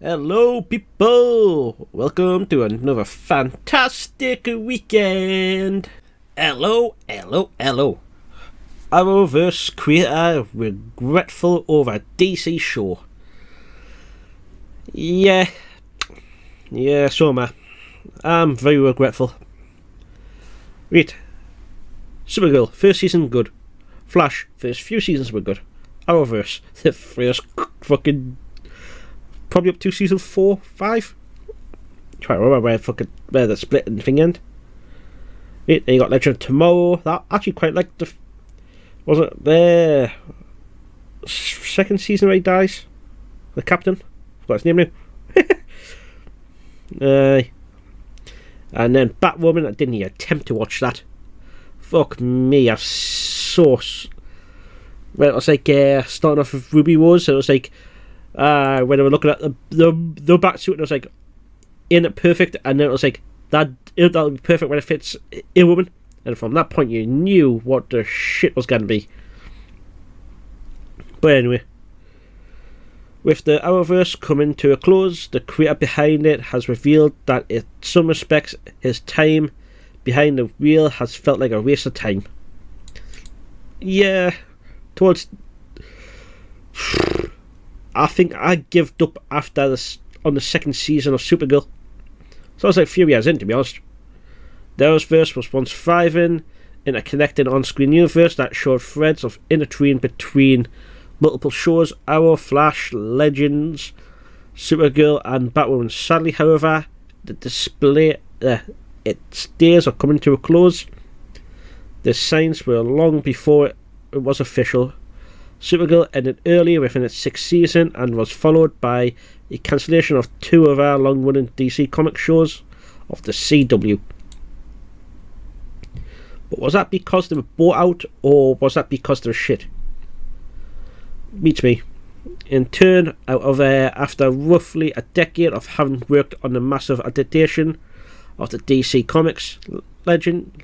Hello, people! Welcome to another fantastic weekend! Hello. Arrowverse creator regretful over DC show. Yeah, so am I. I'm very regretful. Wait. Supergirl, first season good. Flash, first few seasons were good. Arrowverse, the first fucking... probably up to season 4, 5. Try to remember where the split and thing end. Then you got Legend of Tomorrow. That actually quite liked the... was it the second season where he dies? The captain? Forgot his name now. And then Batwoman. I didn't even attempt to watch that. Fuck me, I've so... well, it was like starting off with Ruby Rose. It was like when they were looking at the Batsuit, and it was like, ain't it perfect? And then it was like, that'll be perfect when it fits a woman. And from that point, you knew what the shit was going to be. But anyway, with the Arrowverse coming to a close, the creator behind it has revealed that in some respects, his time behind the wheel has felt like a waste of time. Yeah, towards... I think I gave up after this on the second season of Supergirl. So I was like a few years in, to be honest. The Arrowverse was once thriving in a connected on-screen universe that showed threads of intertwine between multiple shows: Arrow, Flash, Legends, Supergirl, and Batwoman. Sadly, however, its days are coming to a close. The signs were long before it was official. Supergirl ended early within its 6th season and was followed by a cancellation of 2 of our long-running DC comic shows of the CW. But was that because they were bought out, or was that because they were shit? Beats me. In turn, after roughly a decade of having worked on the massive adaptation of the DC Comics legend,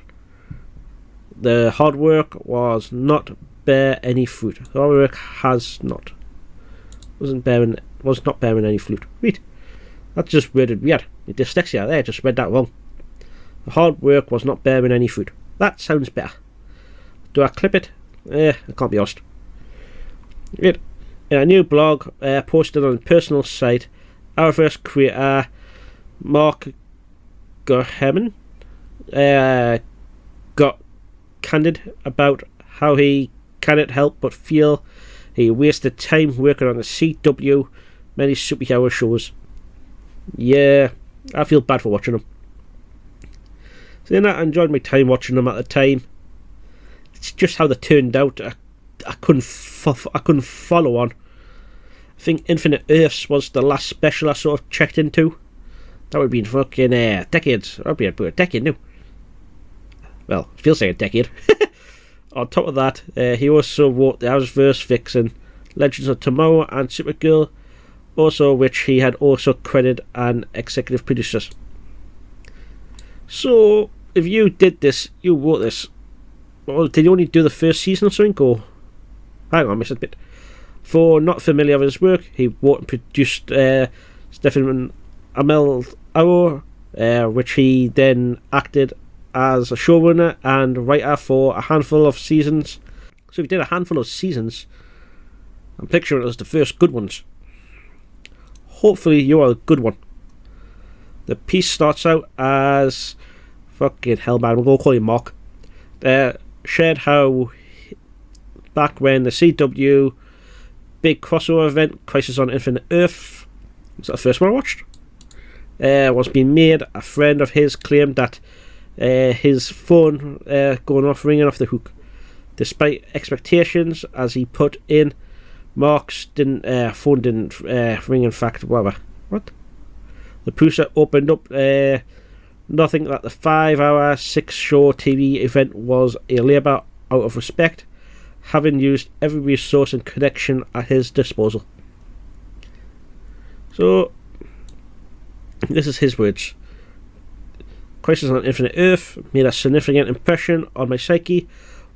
the hard work was not bear any fruit. The hard work was not bearing any fruit. Wait, that's just worded weird. The dyslexia there, just read that wrong. The hard work was not bearing any fruit. That sounds better. Do I clip it? I can't be asked. Right. In a new blog posted on a personal site, Arrowverse creator Marc Guggenheim got candid about how he cannot help but feel he wasted time working on the CW many superhero shows. Yeah, I feel bad for watching them. Saying that, I enjoyed my time watching them at the time. It's just how they turned out. I couldn't follow on. I think Infinite Earths was the last special I sort of checked into. That would have been fucking decades. That would be about a decade now. Well, it feels like a decade. On top of that, he also wrote the Arrowverse fiction Legends of Tomorrow and Supergirl, also which he had also credited and executive producers. So, if you did this, you wrote this, well, did you only do the first season or something, or... hang on, I missed a bit. For not familiar with his work, he wrote and produced Stephen Amell Arrow, which he then acted as a showrunner and writer for a handful of seasons. So he did a handful of seasons. I'm picturing it as the first good ones. Hopefully you are a good one. The piece starts out as... fucking hell, man, we're going to call you Mark. Shared how back when the CW big crossover event, Crisis on Infinite Earth, was that the first one I watched? Was being made, a friend of his claimed that his phone ringing off the hook. Despite expectations, as he put in, Mark's phone didn't ring. In fact, whatever. What? The producer opened up nothing that the 5-hour 6-show TV event was a labour out of respect, having used every resource and connection at his disposal. So, this is his words. Crisis on Infinite Earth made a significant impression on my psyche,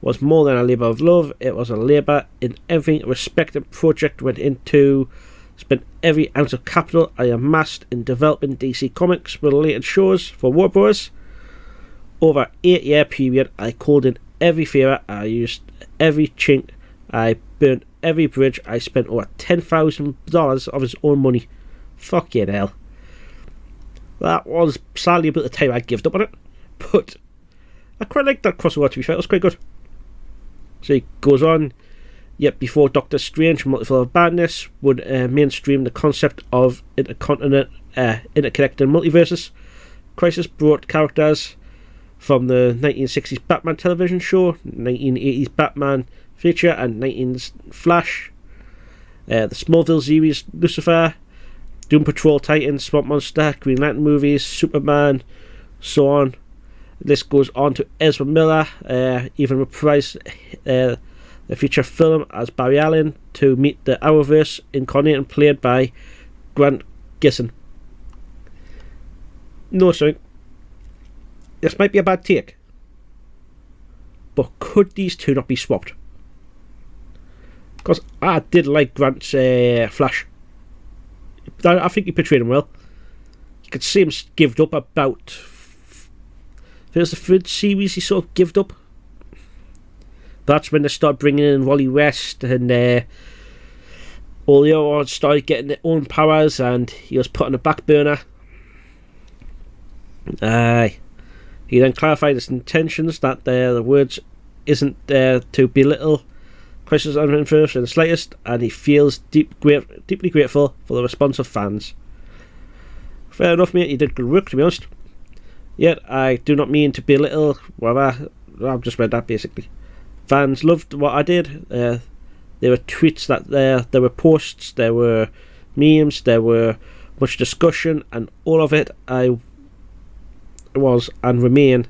was more than a labour of love, it was a labour in every respect and project went into Spent every ounce of capital I amassed in developing DC Comics related shows for Warner Bros. Over an 8-year period, I called in every favor, I used every chink, I burnt every bridge, I spent over $10,000 of his own money. Fucking hell. That was sadly about the time I gave up on it, but I quite liked that crossover, to be fair. It was quite good. So he goes on, yet before Doctor Strange Multiverse of Madness would mainstream the concept of interconnected multiverses, Crisis brought characters from the 1960s Batman television show, 1980s Batman feature, and 1990s Flash, the Smallville series, Lucifer, Doom Patrol, Titans, Swamp Monster, Green Lantern movies, Superman, so on. This goes on to Ezra Miller, even reprised the feature film as Barry Allen to meet the Arrowverse incarnate and played by Grant Gustin. No, sorry. This might be a bad take, but could these two not be swapped? Because I did like Grant's Flash. I think he portrayed him well. You could see him give up about... There's the third series he sort of gave up. That's when they started bringing in Wally West and all the other ones started getting their own powers, and he was put on the back burner. He then clarified his intentions that the words isn't to belittle Crisis on Infinite in the slightest, and he feels deeply grateful for the response of fans. Fair enough, mate, you did good work, to be honest. Yet, I do not mean to belittle whatever. I've just read that, basically. Fans loved what I did. There were tweets, there were posts, there were memes, there were much discussion, and all of it I was and remain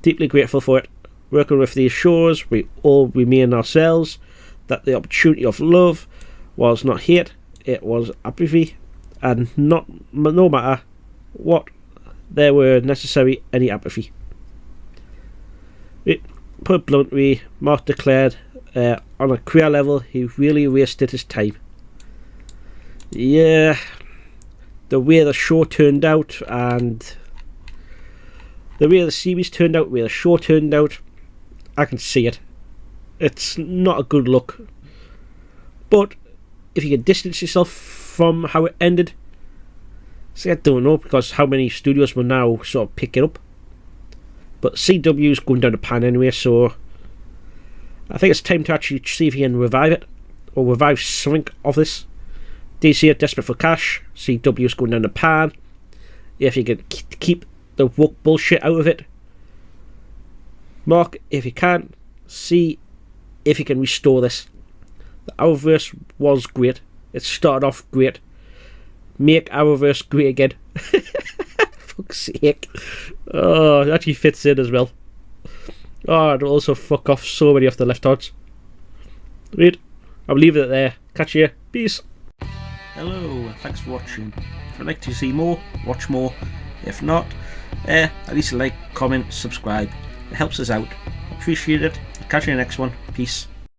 deeply grateful for it. Working with these shows, we all remain ourselves, that the opportunity of love was not hate, it was apathy, and no matter what, there were necessary any apathy. Put bluntly, Marc declared, on a career level, he really wasted his time. Yeah, the way the show turned out, and the way the series turned out, the way the show turned out, I can see it. It's not a good look. But if you can distance yourself from how it ended, see, I don't know, because how many studios will now sort of pick it up. But CW's going down the pan anyway, so I think it's time to actually see if you can revive it, or revive something of this. DC are desperate for cash, CW's going down the pan. If you can keep the woke bullshit out of it, Mark, if you can, see if you can restore this. The Arrowverse was great. It started off great. Make Arrowverse great again. Fuck's sake. Oh, it actually fits in as well. Oh, it'll also fuck off so many of the left-hards. Right, I'll leave it there. Catch you. Peace. Hello, thanks for watching. If you'd like to see more, watch more. If not, at least like, comment, subscribe. It helps us out. Appreciate it. Catch you in the next one. Peace.